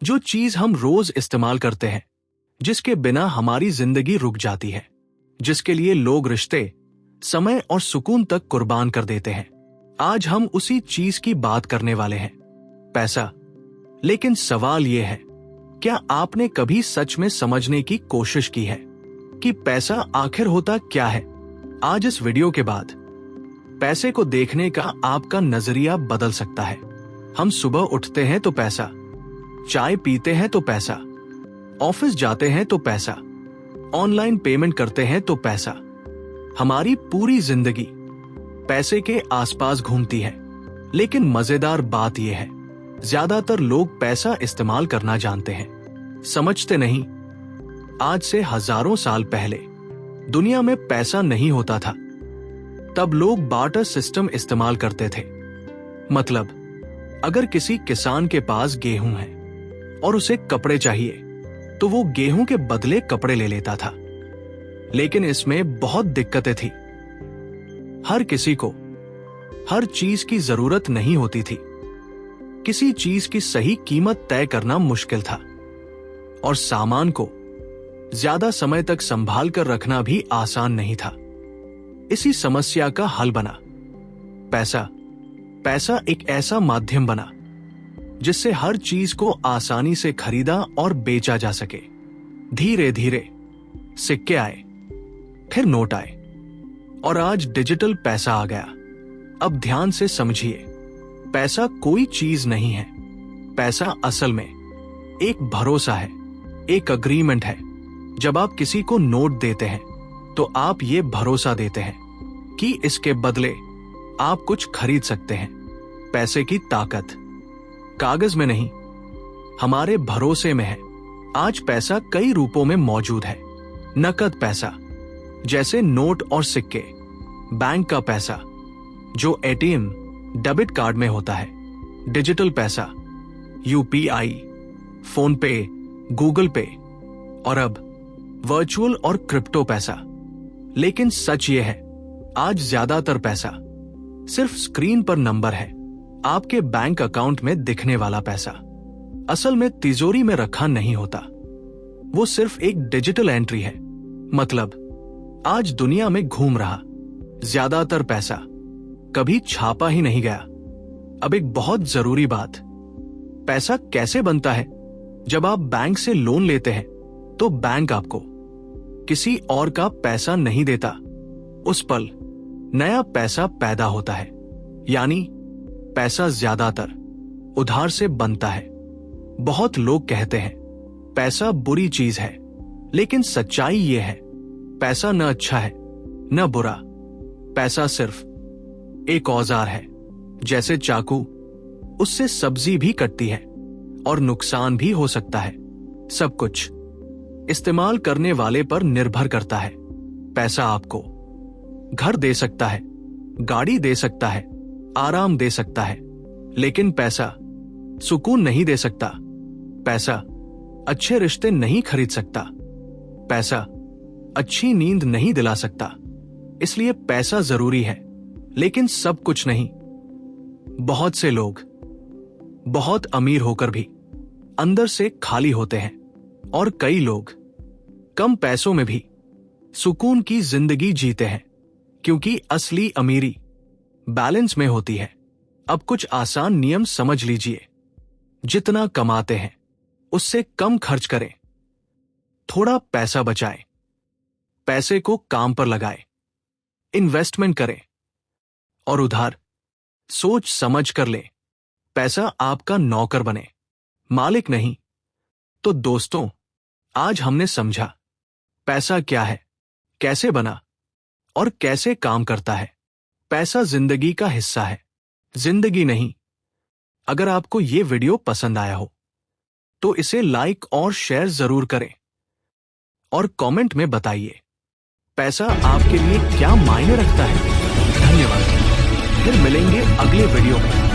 जो चीज हम रोज इस्तेमाल करते हैं, जिसके बिना हमारी जिंदगी रुक जाती है, जिसके लिए लोग रिश्ते, समय और सुकून तक कुर्बान कर देते हैं। आज हम उसी चीज की बात करने वाले हैं, पैसा। लेकिन सवाल यह है, क्या आपने कभी सच में समझने की कोशिश की है कि पैसा आखिर होता क्या है? आज इस वीडियो के बाद पैसे को देखने का आपका नजरिया बदल सकता है। हम सुबह उठते हैं तो पैसा, चाय पीते हैं तो पैसा, ऑफिस जाते हैं तो पैसा, ऑनलाइन पेमेंट करते हैं तो पैसा। हमारी पूरी जिंदगी पैसे के आसपास घूमती है। लेकिन मजेदार बात यह है, ज्यादातर लोग पैसा इस्तेमाल करना जानते हैं, समझते नहीं। आज से हजारों साल पहले दुनिया में पैसा नहीं होता था। तब लोग बार्टर सिस्टम इस्तेमाल करते थे। मतलब, अगर किसी किसान के पास गेहूं है और उसे कपड़े चाहिए, तो वो गेहूं के बदले कपड़े ले लेता था। लेकिन इसमें बहुत दिक्कतें थी। हर किसी को हर चीज की जरूरत नहीं होती थी। किसी चीज की सही कीमत तय करना मुश्किल था, और सामान को ज्यादा समय तक संभाल कर रखना भी आसान नहीं था। इसी समस्या का हल बना पैसा। पैसा एक ऐसा माध्यम बना जिससे हर चीज को आसानी से खरीदा और बेचा जा सके। धीरे धीरे सिक्के आए, फिर नोट आए, और आज डिजिटल पैसा आ गया। अब ध्यान से समझिए, पैसा कोई चीज नहीं है। पैसा असल में एक भरोसा है, एक अग्रीमेंट है। जब आप किसी को नोट देते हैं, तो आप ये भरोसा देते हैं कि इसके बदले आप कुछ खरीद सकते हैं। पैसे की ताकत कागज में नहीं, हमारे भरोसे में है। आज पैसा कई रूपों में मौजूद है। नकद पैसा, जैसे नोट और सिक्के। बैंक का पैसा, जो एटीएम, डेबिट कार्ड में होता है। डिजिटल पैसा, यूपीआई, फोन पे, गूगल पे, और अब वर्चुअल और क्रिप्टो पैसा। लेकिन सच यह है, आज ज्यादातर पैसा सिर्फ स्क्रीन पर नंबर है, आपके बैंक अकाउंट में दिखने वाला पैसा। असल में तिजोरी में रखा नहीं होता, वो सिर्फ एक डिजिटल एंट्री है। मतलब, आज दुनिया में घूम रहा ज्यादातर पैसा कभी छापा ही नहीं गया। अब एक बहुत जरूरी बात, पैसा कैसे बनता है? जब आप बैंक से लोन लेते हैं, तो बैंक आपको किसी और का पैसा नहीं देता। उस पल नया पैसा पैदा होता है। यानी पैसा ज्यादातर उधार से बनता है। बहुत लोग कहते हैं पैसा बुरी चीज है, लेकिन सच्चाई यह है, पैसा न अच्छा है न बुरा। पैसा सिर्फ एक औजार है। जैसे चाकू, उससे सब्जी भी कटती है और नुकसान भी हो सकता है। सब कुछ इस्तेमाल करने वाले पर निर्भर करता है। पैसा आपको घर दे सकता है, गाड़ी दे सकता है, आराम दे सकता है, लेकिन पैसा सुकून नहीं दे सकता। पैसा अच्छे रिश्ते नहीं खरीद सकता। पैसा अच्छी नींद नहीं दिला सकता। इसलिए पैसा जरूरी है, लेकिन सब कुछ नहीं। बहुत से लोग बहुत अमीर होकर भी अंदर से खाली होते हैं, और कई लोग कम पैसों में भी सुकून की जिंदगी जीते हैं, क्योंकि असली अमीरी बैलेंस में होती है। अब कुछ आसान नियम समझ लीजिए। जितना कमाते हैं, उससे कम खर्च करें। थोड़ा पैसा बचाएं। पैसे को काम पर लगाएं। इन्वेस्टमेंट करें। और उधार सोच समझ कर लें। पैसा आपका नौकर बने, मालिक नहीं। तो दोस्तों, आज हमने समझा पैसा क्या है, कैसे बना और कैसे काम करता है। पैसा जिंदगी का हिस्सा है, जिंदगी नहीं। अगर आपको ये वीडियो पसंद आया हो, तो इसे लाइक और शेयर जरूर करें, और कमेंट में बताइए पैसा आपके लिए क्या मायने रखता है। धन्यवाद। फिर मिलेंगे अगले वीडियो में।